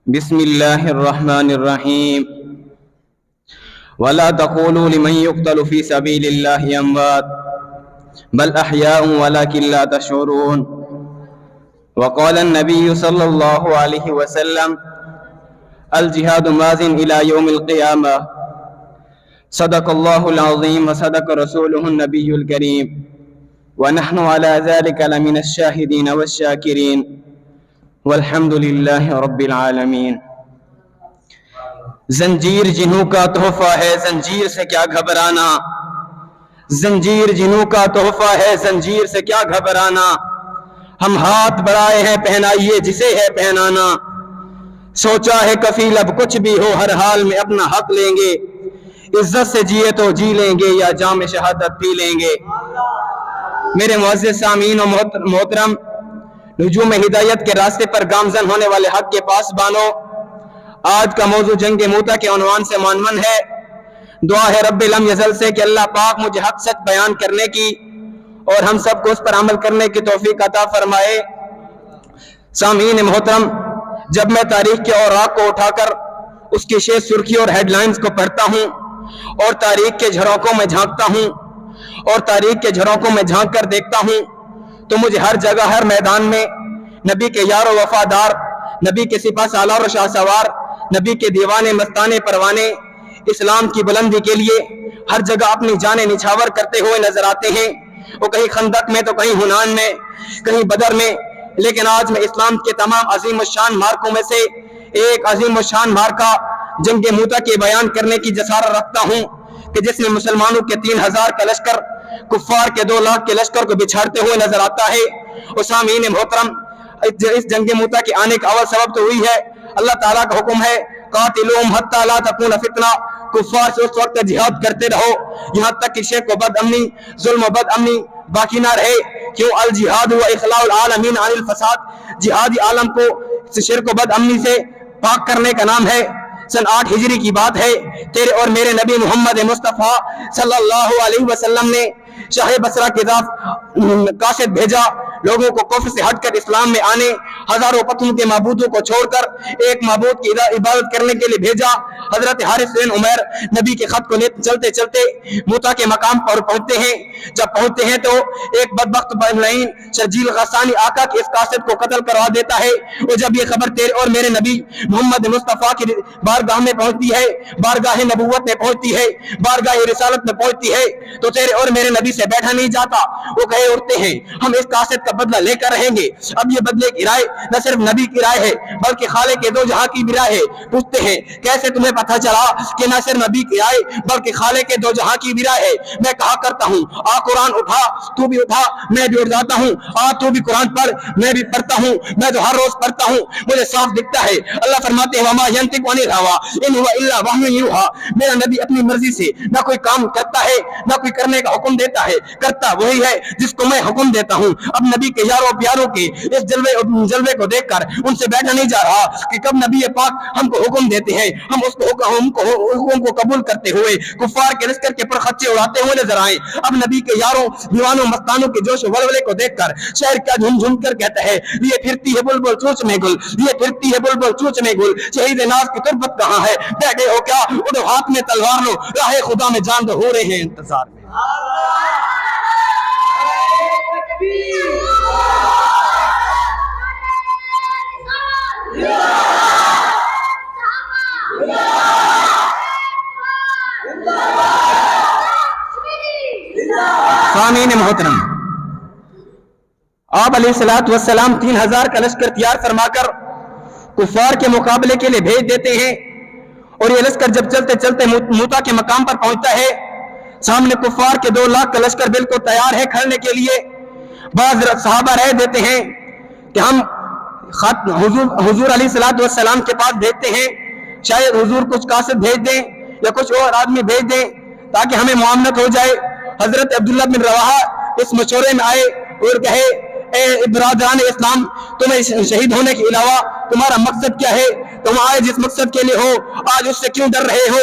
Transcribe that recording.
بسم الله الرحمن الرحيم ولا تقولوا لمن يقتل في سبيل الله أموات بل أحياء ولكن لا تشعرون وقال النبي صلى الله عليه وسلم الجهاد ماض إلى يوم القيامة صدق الله العظيم وصدق رسوله النبي الكريم ونحن على ذلك لمن الشاهدين والشاكرين والحمد للہ رب العالمین۔ زنجیر جنوں کا تحفہ ہے زنجیر سے کیا گھبرانا، زنجیر جنوں کا تحفہ ہے زنجیر سے کیا گھبرانا، ہم ہاتھ بڑھائے ہیں پہنائیے جسے ہے پہنانا، سوچا ہے کفیل اب کچھ بھی ہو ہر حال میں اپنا حق لیں گے، عزت سے جیے تو جی لیں گے یا جام شہادت پی لیں گے۔ میرے معزز سامعین و محترم، نجوم ہدایت کے راستے پر گامزن ہونے والے حق کے پاسبانوں، آج کا موضوع جنگ موتا کے عنوان سے معنون ہے۔ دعا ہے رب لم یزل سے کہ اللہ پاک مجھے حق سچ بیان کرنے کی اور ہم سب کو اس پر عمل کرنے کی توفیق عطا فرمائے۔ سامعین محترم، جب میں تاریخ کے اوراق کو اٹھا کر اس کی شیش سرخی اور ہیڈ لائنز کو پڑھتا ہوں اور تاریخ کے جھروکوں میں جھانکتا ہوں اور تاریخ کے جھروکوں میں جھانک کر دیکھتا ہوں تو مجھے ہر جگہ ہر میدان میں نبی کے یار و وفادار، نبی کے سپاہ سالار و شاہ سوار، نبی کے دیوانے مستانے پروانے اسلام کی بلندی کے لیے ہر جگہ اپنی جانیں نچھاور کرتے ہوئے نظر آتے ہیں، وہ کہیں خندق میں تو کہیں ہنان میں، کہیں بدر میں۔ لیکن آج میں اسلام کے تمام عظیم الشان مارکوں میں سے ایک عظیم الشان مارکہ جنگ موتا کے بیان کرنے کی جسارت رکھتا ہوں کہ جس میں مسلمانوں کے 3000 کا لشکر کفار کے 2 لاکھ کے لشکر کو بچھاڑتے ہوئے نظر آتا ہے۔ اور سامعین محترم، اس جنگ موتا کے آنے کا اول سبب تو ہوئی ہے اللہ تعالیٰ کا حکم ہے قاتلوہم حتی لا تکون فتنہ، کفار سے اس وقت جہاد کرتے رہو یہاں تک کہ شرک و بد امنی، ظلم و بد امنی باقی نہ رہے۔ کیوں؟ الجہاد و اخلاء العالمین عن الفساد، جہادی عالم کو شرک و بد امنی سے پاک کرنے کا نام ہے۔ سن 8 ہجری کی بات ہے، تیرے اور میرے نبی محمد مصطفیٰ صلی اللہ علیہ وسلم نے شاہ بصرہ کے قاصد بھیجا، لوگوں کو کفر سے ہٹ کر اسلام میں آنے، ہزاروں پتھروں کے معبودوں کو چھوڑ کر ایک معبود کی عبادت کرنے کے لیے بھیجا۔ حضرت حارث بن عمیر نبی کے خط کو چلتے چلتے موتا کے مقام پر پہنچتے ہیں۔ جب پہنچتے ہیں تو ایک بدبخت لعین شرجیل غسانی آقا کے اس قاصد کو قتل کروا دیتا ہے۔ اور جب یہ خبر تیرے اور میرے نبی محمد مصطفیٰ کی بارگاہ میں پہنچتی ہے، بارگاہ نبوت میں پہنچتی ہے، بارگاہ رسالت میں پہنچتی ہے، تو تیرے اور میرے نبی سے بیٹھا نہیں جاتا۔ وہ کہے اٹھتے ہیں ہم اس قاصد کا بدلہ لے کر رہیں گے۔ اب یہ بدلے کی رائے نہ صرف نبی کی رائے ہے بلکہ خالق کے 2 جہاں کی بھی رائے ہے۔ پوچھتے ہیں کیسے تمہیں پتہ چلا کہ نہ صرف نبی کی رائے بلکہ خالق کے 2 جہاں کی بھی رائے ہے؟ میں کہا کرتا ہوں آ قرآن اٹھا، تو بھی اٹھا، میں بھی اٹھ جاتا ہوں، آ تو بھی قرآن پڑھ، میں بھی پڑھتا ہوں، میں تو ہر روز پڑھتا ہوں، مجھے صاف دکھتا ہے۔ اللہ فرماتے ہیں وما ينطق عن الهوى ان هو الا وحی یوحى، میرا نبی اپنی مرضی سے نہ کوئی کام کرتا ہے نہ کوئی کرنے کا حکم دیتا ہے، کرتا وہی ہے جس کو میں حکم دیتا ہوں۔ اب نبی کے یاروں پیاروں کے اس جلوے کو دیکھ کر ان سے بیٹھا نہیں جا رہا کہ کب نبی پاک ہم کو حکم دیتے ہیں ہم اس کو حکم کو قبول کرتے ہوئے کفار کے لشکر کے پر خچے اڑاتے ہوئے نظر آئیں۔ اب نبی کے یاروں دیوانوں مستانوں کے جوش و ولولے کو دیکھ کر شہر کا جھوم جھوم کر کہتا ہے یہ پھرتی ہے بلبل چونچ میں گل، یہ پھرتی ہے بلبل چونچ میں گل، شہید ناز کی تربت کہاں ہے؟ بیٹھے ہو کیا؟ اٹھو ہاتھ میں تلوار لو، راہ خدا میں جان دو، ہو رہے ہیں انتظار میں۔ سامعین محترم، آپ علیہ السلام 3000 کا لشکر تیار فرما کر کفار کے مقابلے کے لیے بھیج دیتے ہیں، اور یہ لشکر جب چلتے چلتے موتا کے مقام پر پہنچتا ہے، سامنے کفار کے 2 لاکھ کا لشکر بالکل تیار ہے کھڑنے کے لیے۔ بعض صحابہ رہ دیتے ہیں کہ ہم حضور علیہ السلام کے پاس بھیجتے ہیں، شاید حضور کچھ قاصد بھیج دیں یا کچھ اور آدمی بھیج دیں تاکہ ہمیں معاملت ہو جائے۔ حضرت عبداللہ بن رواحہ اس مشورے میں آئے اور کہے اے برادران اسلام، تمہیں شہید ہونے کے علاوہ تمہارا مقصد کیا ہے؟ تم آئے جس مقصد کے لیے ہو آج اس سے کیوں ڈر رہے ہو؟